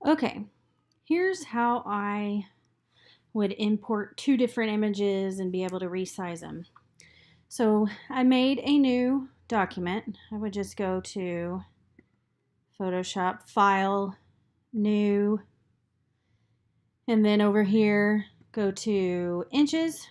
Okay, here's how I would import two different images and be able to resize them. So I made a new document. I would just go to Photoshop, File, New, and then over here go to Inches,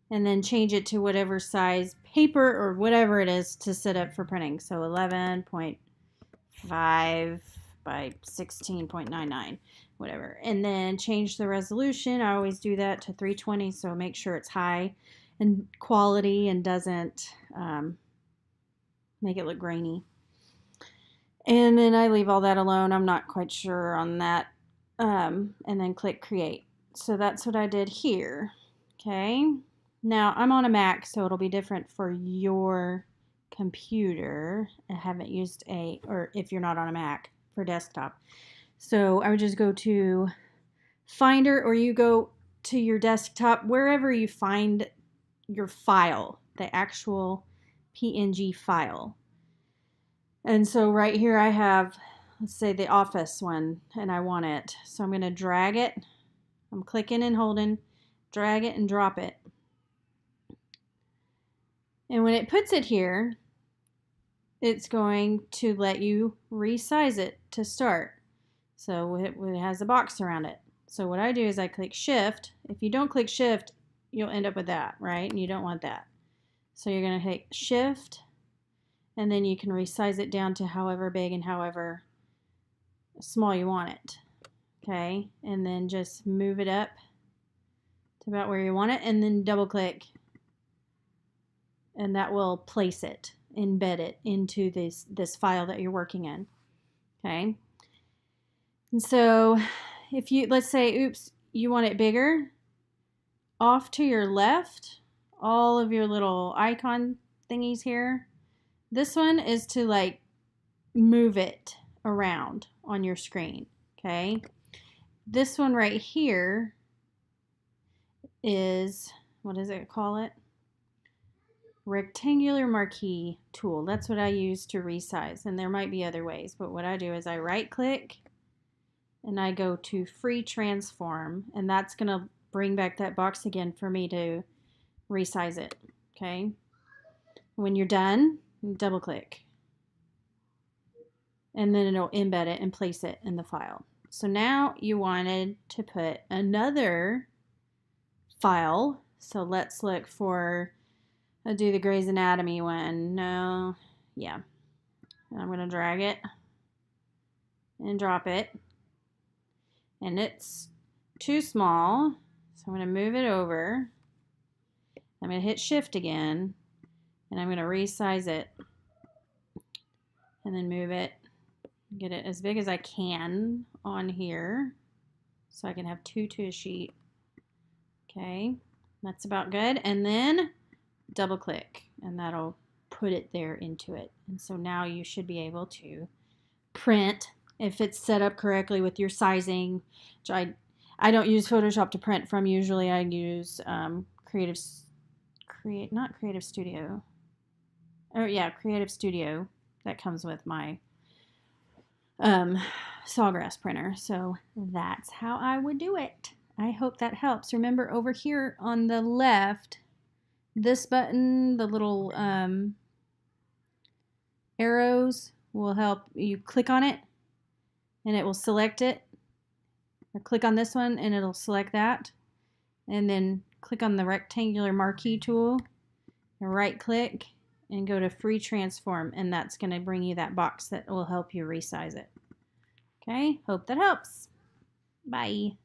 and then change it to whatever size paper or whatever it is to set up for printing. So 11.5 by 16.99, whatever. And then change the resolution. I always do that to 320, so make sure it's high and quality and doesn't make it look grainy. And then I leave all that alone. I'm not quite sure on that. And then click create. So that's what I did here. Okay. Now I'm on a Mac, so it'll be different for your computer. I haven't used or if you're not on a Mac, for desktop. So I would just go to Finder, or you go to your desktop, wherever you find your file, the actual PNG file. And so right here I have, let's say, the office one, and I want it. So I'm going to drag it. I'm clicking and holding, drag it and drop it. And when it puts it here, it's going to let you resize it to start. So it has a box around it. So what I do is I click Shift. If you don't click Shift, you'll end up with that, right? And you don't want that. So you're going to hit Shift, and then you can resize it down to however big and however small you want it. Okay, and then just move it up to about where you want it, and then double click, and that will place it, embed it into this file that you're working in. Okay, and so if you, let's say, oops, you want it bigger, off to your left, all of your little icon thingies here, this one is to like move it around on your screen. Okay, this one right here is, what does it call it? Rectangular marquee tool. That's what I use to resize, and there might be other ways, but what I do is I right click and I go to free transform, and that's going to bring back that box again for me to resize it. Okay, when you're done, double click, and then it'll embed it and place it in the file. So now you wanted to put another file, so let's look for, I'll do the Grey's Anatomy one. No, yeah. And I'm going to drag it and drop it. And it's too small, so I'm going to move it over. I'm going to hit Shift again, and I'm going to resize it. And then move it, get it as big as I can on here, so I can have two to a sheet. Okay, that's about good. And then double click, and that'll put it there into it. And so now you should be able to print if it's set up correctly with your sizing. Which I don't use Photoshop to print from. Usually I use Creative Studio. Oh yeah, Creative Studio. That comes with my Sawgrass printer. So that's how I would do it. I hope that helps. Remember, over here on the left, this button, the little arrows will help you click on it, and it will select it. Or click on this one and it'll select that, and then click on the rectangular marquee tool and right click and go to free transform, and that's going to bring you that box that will help you resize it. Okay, hope that helps. Bye.